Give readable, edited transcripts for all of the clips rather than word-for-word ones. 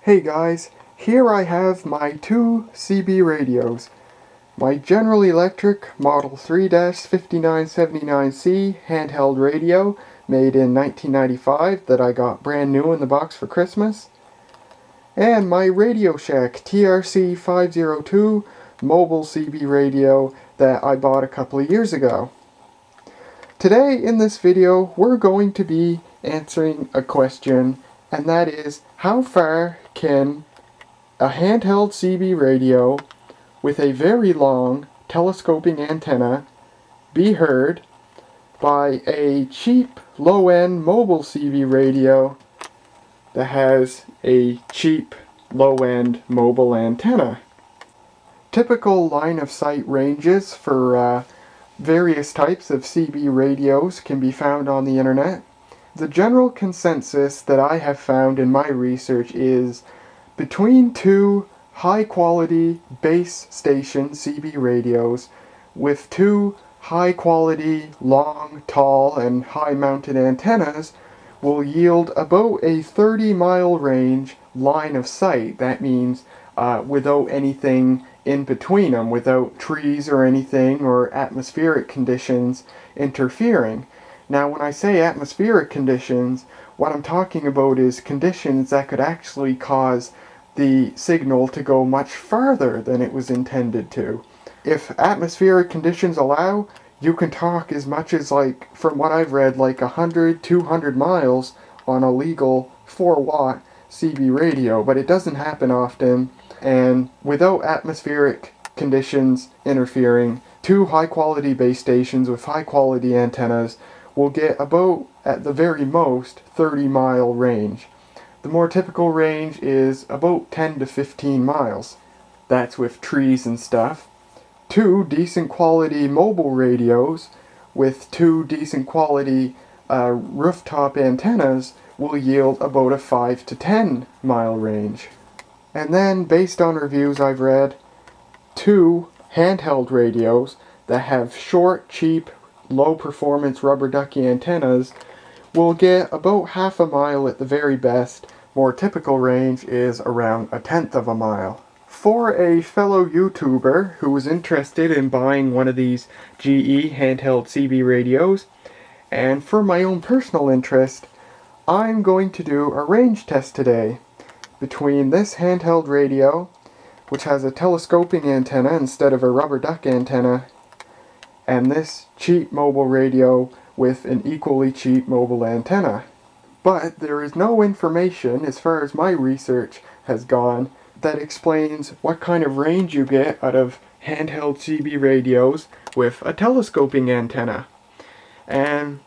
Hey guys, here I have my two CB radios. My General Electric Model 3-5979C handheld radio made in 1995 that I got brand new in the box for Christmas. And my Radio Shack TRC-502 mobile CB radio that I bought a couple of years ago. Today in this video we're going to be answering a question, and that is, how far can a handheld CB radio with a very long telescoping antenna be heard by a cheap low-end mobile CB radio that has a cheap low-end mobile antenna? Typical line-of-sight ranges for various types of CB radios can be found on the internet. The general consensus that I have found in my research is between two high-quality base station CB radios with two high-quality, long, tall, and high-mounted antennas will yield about a 30-mile range line of sight. That means without anything in between them, without trees or anything or atmospheric conditions interfering. Now, when I say atmospheric conditions, what I'm talking about is conditions that could actually cause the signal to go much farther than it was intended to. If atmospheric conditions allow, you can talk as much as, like, from what I've read, like 100, 200 miles on a legal 4-watt CB radio, but it doesn't happen often, and without atmospheric conditions interfering, two high-quality base stations with high-quality antennas will get about, at the very most, 30-mile range. The more typical range is about 10 to 15 miles. That's with trees and stuff. Two decent quality mobile radios with two decent quality rooftop antennas will yield about a 5 to 10 mile range. And then, based on reviews I've read, two handheld radios that have short, cheap, low-performance rubber ducky antennas will get about half a mile at the very best. More typical range is around a tenth of a mile. For a fellow YouTuber who was interested in buying one of these GE handheld CB radios, and for my own personal interest, I'm going to do a range test today between this handheld radio, which has a telescoping antenna instead of a rubber duck antenna, and this cheap mobile radio with an equally cheap mobile antenna. But there is no information, as far as my research has gone, that explains what kind of range you get out of handheld CB radios with a telescoping antenna. And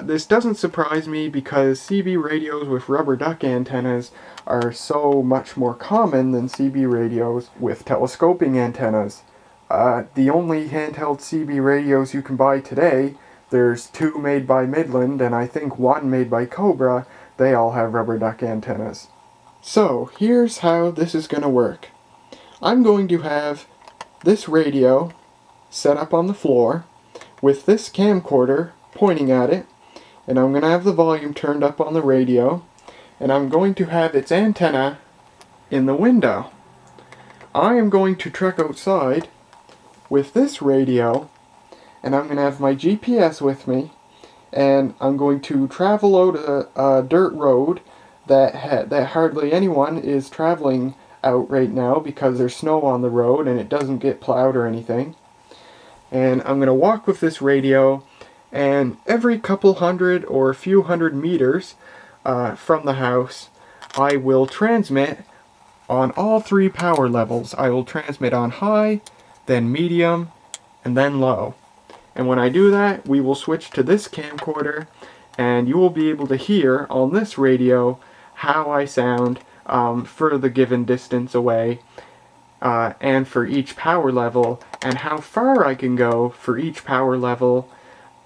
this doesn't surprise me because CB radios with rubber duck antennas are so much more common than CB radios with telescoping antennas. The only handheld CB radios you can buy today, there's two made by Midland and I think one made by Cobra, they all have rubber duck antennas. So, here's how this is going to work. I'm going to have this radio set up on the floor with this camcorder pointing at it, and I'm going to have the volume turned up on the radio, and I'm going to have its antenna in the window. I am going to trek outside with this radio, and I'm going to have my GPS with me, and I'm going to travel out a dirt road that hardly anyone is traveling out right now because there's snow on the road and it doesn't get plowed or anything. And I'm going to walk with this radio, and every couple hundred or a few hundred meters from the house, I will transmit on all three power levels. I will transmit on high, then medium, and then low. And when I do that, we will switch to this camcorder, and you will be able to hear on this radio how I sound for the given distance away, and for each power level, and how far I can go for each power level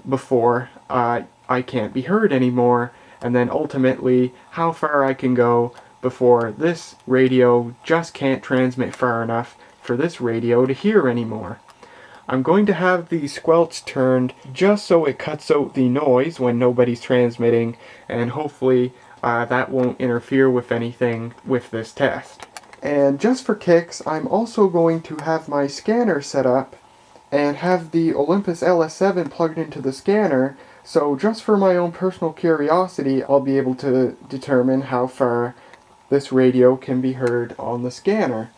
before I can't be heard anymore, and then ultimately how far I can go before this radio just can't transmit far enough for this radio to hear anymore. I'm going to have the squelch turned just so it cuts out the noise when nobody's transmitting, and hopefully that won't interfere with anything with this test. And just for kicks, I'm also going to have my scanner set up and have the Olympus LS7 plugged into the scanner, so just for my own personal curiosity, I'll be able to determine how far this radio can be heard on the scanner.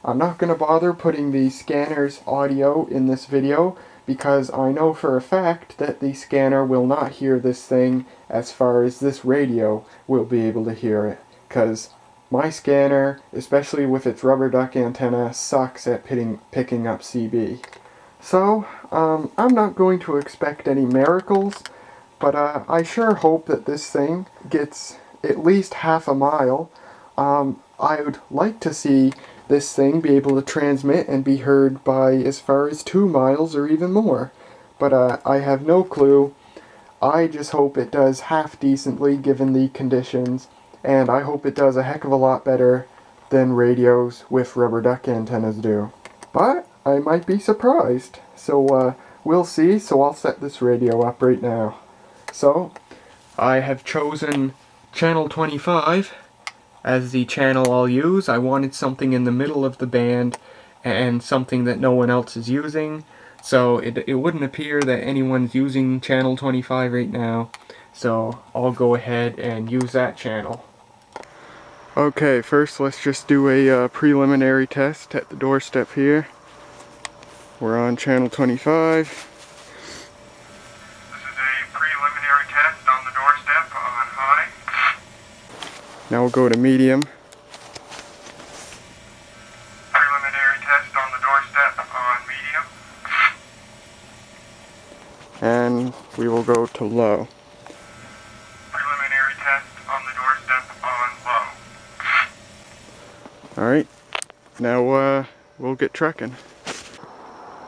I'm not going to bother putting the scanner's audio in this video because I know for a fact that the scanner will not hear this thing as far as this radio will be able to hear it, because my scanner, especially with its rubber duck antenna, sucks at picking up CB. So, I'm not going to expect any miracles, but I sure hope that this thing gets at least half a mile. I would like to see this thing be able to transmit and be heard by as far as 2 miles or even more. But I have no clue. I just hope it does half decently given the conditions, and I hope it does a heck of a lot better than radios with rubber duck antennas do. But I might be surprised, so we'll see. So I'll set this radio up right now. So I have chosen channel 25 as the channel I'll use. I wanted something in the middle of the band and something that no one else is using, so it wouldn't appear that anyone's using channel 25 right now, so I'll go ahead and use that channel. Okay, first let's just do a preliminary test at the doorstep here. We're on channel 25. This is a preliminary test on the doorstep on high. Now we'll go to medium. Preliminary test on the doorstep on medium. And we will go to low. Preliminary test on the doorstep on low. Alright, now we'll get trekking.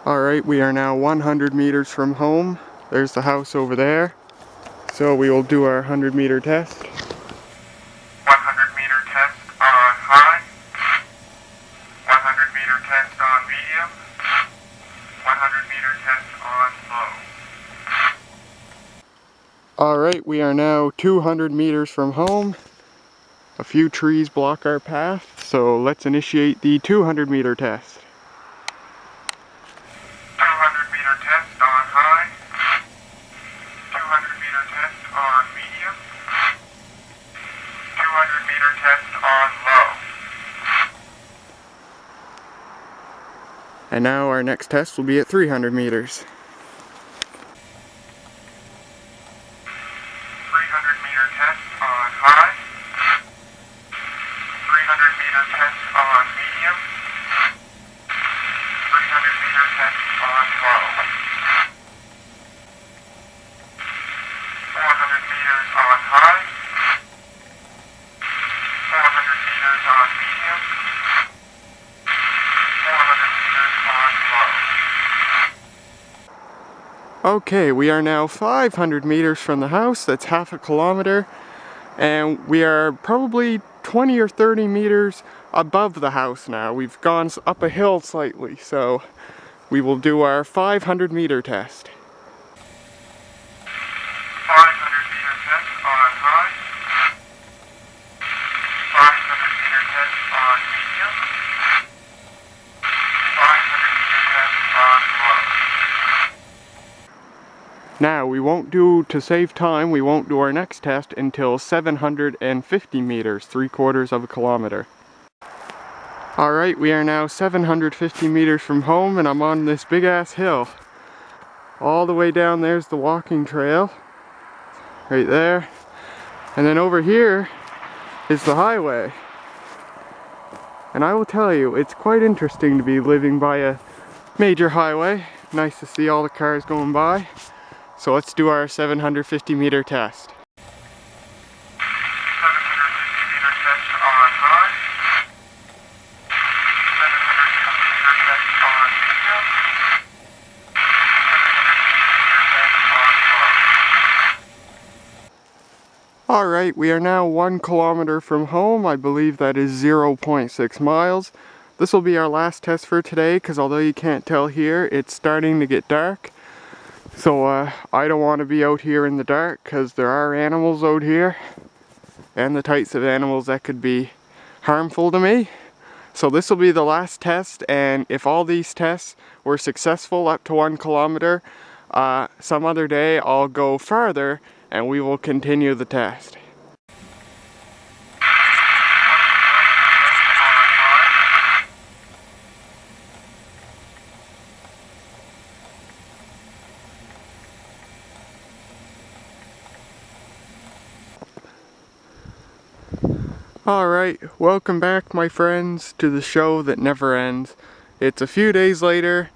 Alright, we are now 100 meters from home. There's the house over there. So we will do our 100-meter test. 100-meter test on high. 100-meter test on medium. 100-meter test on low. Alright, we are now 200 meters from home. A few trees block our path, so let's initiate the 200-meter test. 200-meter test on high. 200-meter test on medium. 200-meter test on low. And now our next test will be at 300 meters. 300-meter test on high. 300-meter test on medium. 300-meter test on low. 400 meters on high. 400 meters on medium. 400 meters on low. Okay, we are now 500 meters from the house. That's half a kilometer. And we are probably 20 or 30 meters above the house now. We've gone up a hill slightly, so we will do our 500-meter test. 500-meter test on high. 500-meter test on medium. 500-meter test on low. Now, to save time, we won't do our next test until 750 meters, 3/4 of a kilometer. Alright, we are now 750 meters from home, and I'm on this big ass hill. All the way down there's the walking trail, right there. And then over here is the highway. And I will tell you, it's quite interesting to be living by a major highway. Nice to see all the cars going by. So let's do our 750-meter test. 750-meter test on high. 750-meter test on medium. 750-meter test on low. Alright, we are now 1 kilometer from home. I believe that is 0.6 miles. This will be our last test for today, because although you can't tell here, it's starting to get dark. So I don't want to be out here in the dark because there are animals out here. and the types of animals that could be harmful to me. So this will be the last test, and if all these tests were successful up to 1 kilometer, some other day I'll go farther and we will continue the test. Alright, welcome back my friends to the show that never ends. It's a few days later,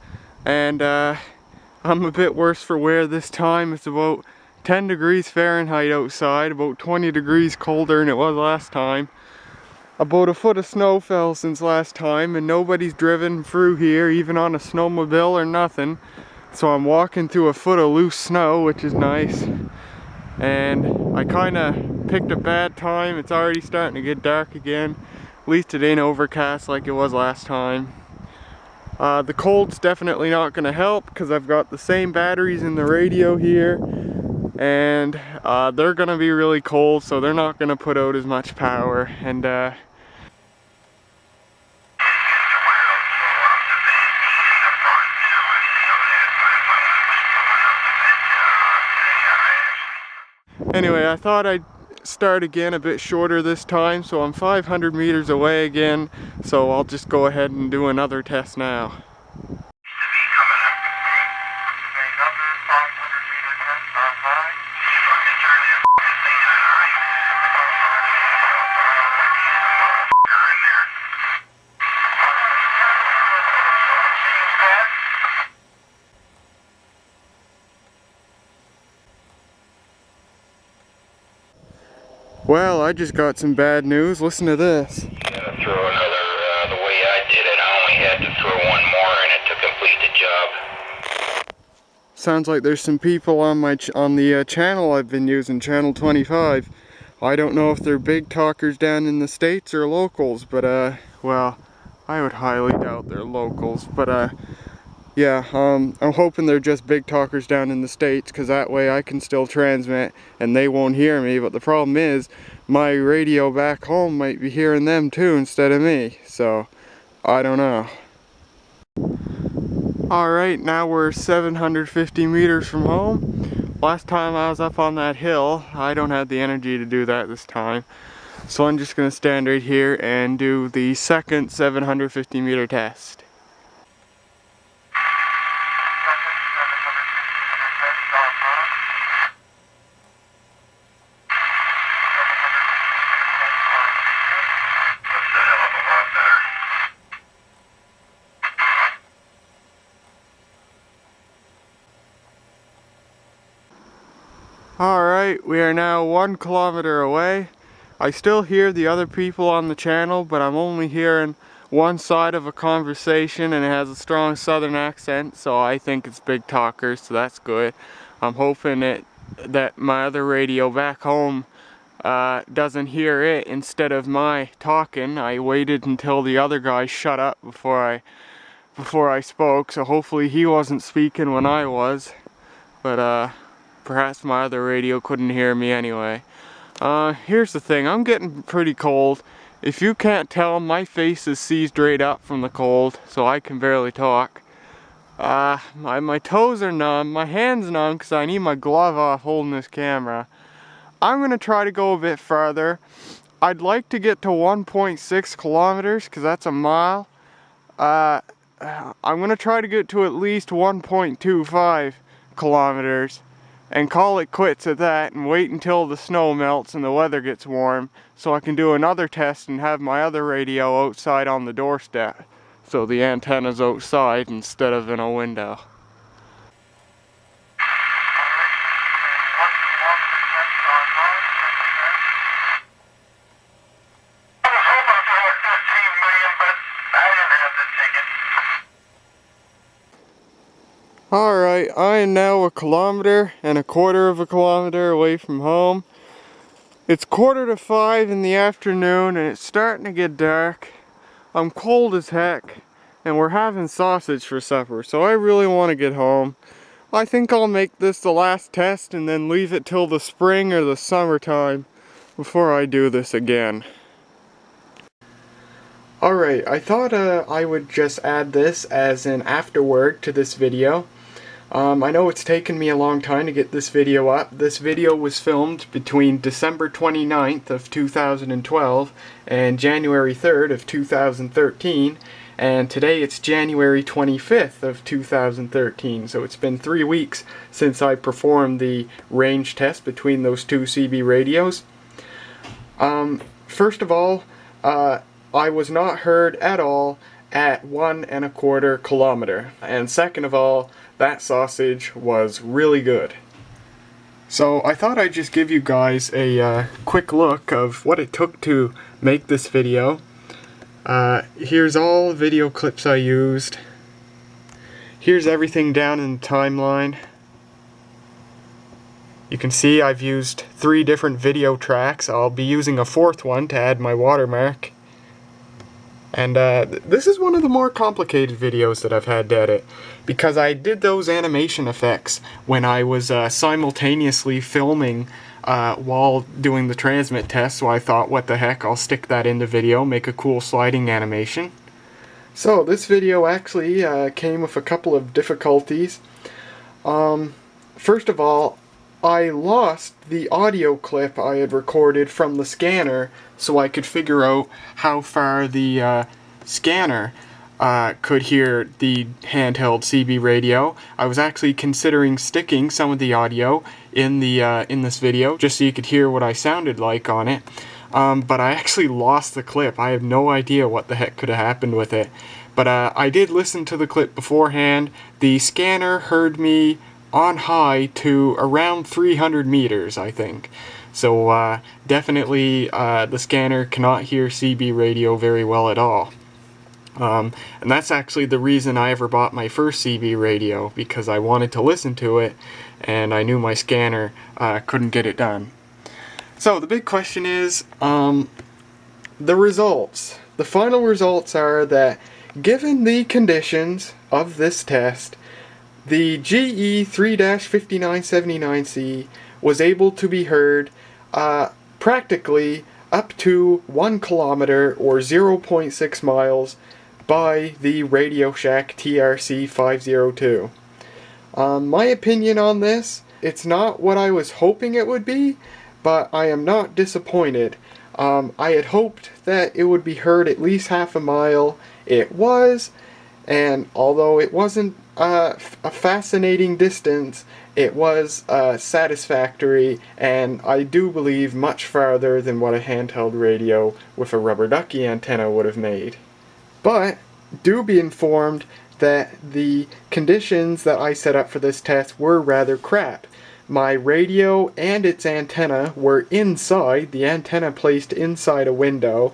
and I'm a bit worse for wear this time. It's about 10 degrees Fahrenheit outside, about 20 degrees colder than it was last time. About a foot of snow fell since last time, and nobody's driven through here, even on a snowmobile or nothing. So I'm walking through a foot of loose snow, which is nice. And I kinda picked a bad time. It's already starting to get dark again. At least it ain't overcast like it was last time. The cold's definitely not gonna help because I've got the same batteries in the radio here, and they're gonna be really cold, so they're not gonna put out as much power. And anyway, I thought I'd start again a bit shorter this time, so I'm 500 meters away again, so I'll just go ahead and do another test now. Well, I just got some bad news. Listen to this. Throw another, the way I did it, I only had to throw one more in it to complete the job. Sounds like there's some people on the channel I've been using, channel 25. I don't know if they're big talkers down in the States or locals, but well, I would highly doubt they're locals, but yeah, I'm hoping they're just big talkers down in the States, because that way I can still transmit and they won't hear me. But the problem is, my radio back home might be hearing them too instead of me, so I don't know. Alright, now we're 750 meters from home. Last time I was up on that hill, I don't have the energy to do that this time. So I'm just going to stand right here and do the second 750 meter test. Alright, we are now 1 kilometer away. I still hear the other people on the channel, but I'm only hearing one side of a conversation, and it has a strong southern accent, so I think it's big talkers, so that's good. I'm hoping that my other radio back home doesn't hear it instead of my talking. I waited until the other guy shut up before I spoke, so hopefully he wasn't speaking when I was. But perhaps my other radio couldn't hear me anyway. Here's the thing, I'm getting pretty cold. If you can't tell, my face is seized right up from the cold, so I can barely talk. My toes are numb, my hand's numb because I need my glove off holding this camera. I'm going to try to go a bit farther. I'd like to get to 1.6 kilometers because that's a mile. I'm going to try to get to at least 1.25 kilometers. And call it quits at that and wait until the snow melts and the weather gets warm so I can do another test and have my other radio outside on the doorstep, so the antenna's outside instead of in a window. Alright, I am now 1.25 kilometers away from home. It's 4:45 in the afternoon and it's starting to get dark. I'm cold as heck and we're having sausage for supper, so I really want to get home. I think I'll make this the last test and then leave it till the spring or the summertime. before I do this again. Alright, I thought I would just add this as an afterword to this video. I know it's taken me a long time to get this video up. This video was filmed between December 29th of 2012 and January 3rd of 2013, and today it's January 25th of 2013, so it's been 3 weeks since I performed the range test between those two CB radios. First of all, I was not heard at all at 1¼ kilometer, and second of all, that sausage was really good. So I thought I'd just give you guys a quick look of what it took to make this video. Here's all the video clips I used. Here's everything down in the timeline. You can see I've used 3 different video tracks. I'll be using a 4th one to add my watermark. And this is one of the more complicated videos that I've had to edit, because I did those animation effects when I was simultaneously filming while doing the transmit test, so I thought, what the heck, I'll stick that in the video, make a cool sliding animation. So this video actually came with a couple of difficulties. First of all, I lost the audio clip I had recorded from the scanner, so I could figure out how far the scanner could hear the handheld CB radio. I was actually considering sticking some of the audio in this video, just so you could hear what I sounded like on it. But I actually lost the clip. I have no idea what the heck could have happened with it. But I did listen to the clip beforehand. The scanner heard me on high to around 300 meters, I think. So definitely the scanner cannot hear CB radio very well at all. And that's actually the reason I ever bought my first CB radio, because I wanted to listen to it and I knew my scanner couldn't get it done. So the big question is the results. The final results are that, given the conditions of this test, the GE 3-5979C was able to be heard practically up to 1 kilometer or 0.6 miles by the Radio Shack TRC-502. My opinion on this, it's not what I was hoping it would be, but I am not disappointed. I had hoped that it would be heard at least half a mile. It was, and although it wasn't a fascinating distance, it was satisfactory, and I do believe much farther than what a handheld radio with a rubber ducky antenna would have made. But do be informed that the conditions that I set up for this test were rather crap. My radio and its antenna were inside, the antenna placed inside a window.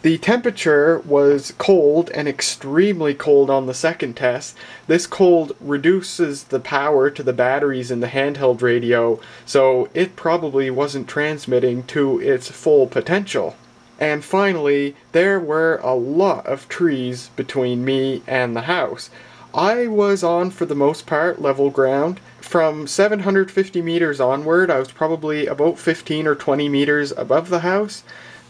The temperature was cold, and extremely cold on the second test. This cold reduces the power to the batteries in the handheld radio, so it probably wasn't transmitting to its full potential. And finally, there were a lot of trees between me and the house. I was on, for the most part, level ground. From 750 meters onward, I was probably about 15 or 20 meters above the house.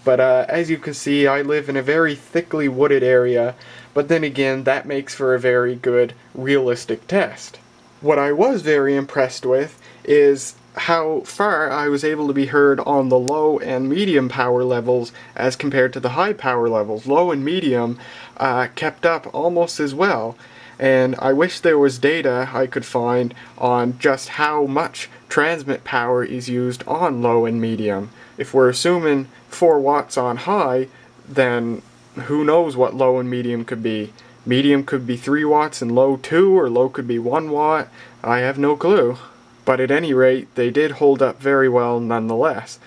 But as you can see, I live in a very thickly wooded area, but then again, that makes for a very good, realistic test. What I was very impressed with is how far I was able to be heard on the low and medium power levels as compared to the high power levels. Low and medium kept up almost as well, and I wish there was data I could find on just how much transmit power is used on low and medium. If we're assuming 4 watts on high, then who knows what low and medium could be. Medium could be 3 watts and low 2, or low could be 1 watt. I have no clue. But at any rate, they did hold up very well nonetheless.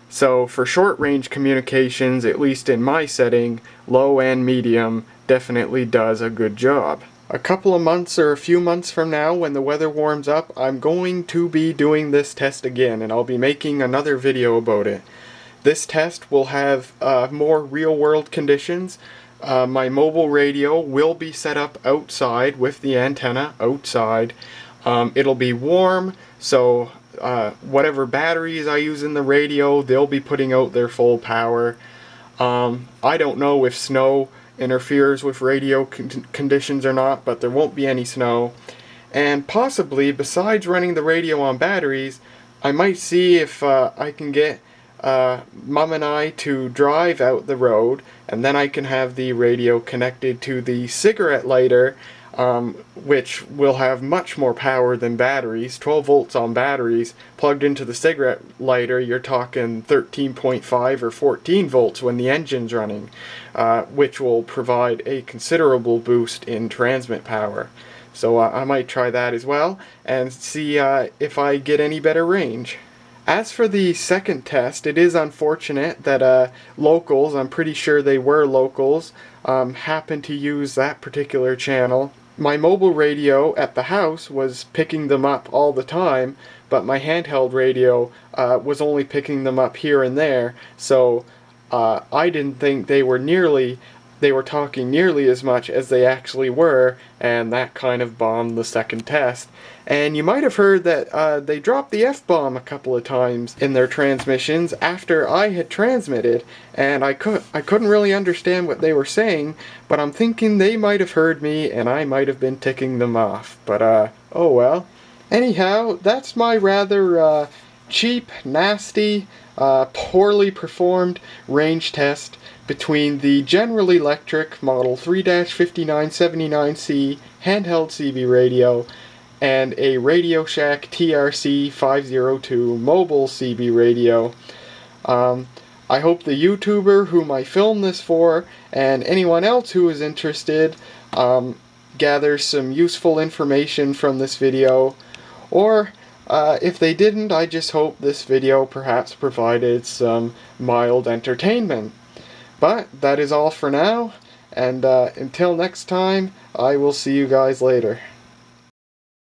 So for short-range communications, at least in my setting, low and medium definitely does a good job. A couple of months or a few months from now, when the weather warms up, I'm going to be doing this test again, and I'll be making another video about it. This test will have more real-world conditions. My mobile radio will be set up outside with the antenna outside. It'll be warm, so whatever batteries I use in the radio, they'll be putting out their full power. I don't know if snow interferes with radio conditions or not, but there won't be any snow. And possibly, besides running the radio on batteries, I might see if I can get Mum and I to drive out the road, and then I can have the radio connected to the cigarette lighter, which will have much more power than batteries. 12 volts on batteries plugged into the cigarette lighter, you're talking 13.5 or 14 volts when the engine's running, which will provide a considerable boost in transmit power. So I might try that as well and see if I get any better range. As for the second test, it is unfortunate that locals, I'm pretty sure they were locals, happened to use that particular channel. My mobile radio at the house was picking them up all the time, but my handheld radio was only picking them up here and there, so I didn't think they were talking nearly as much as they actually were, and that kind of bombed the second test. And you might have heard that they dropped the F-bomb a couple of times in their transmissions after I had transmitted, and I couldn't really understand what they were saying, but I'm thinking they might have heard me and I might have been ticking them off. But oh well. Anyhow, that's my rather cheap, nasty, poorly performed range test between the General Electric Model 3-5979C handheld CB radio and a Radio Shack TRC-502 mobile CB radio. I hope the YouTuber whom I filmed this for, and anyone else who is interested, gathers some useful information from this video, or if they didn't, I just hope this video perhaps provided some mild entertainment. But that is all for now, and until next time, I will see you guys later.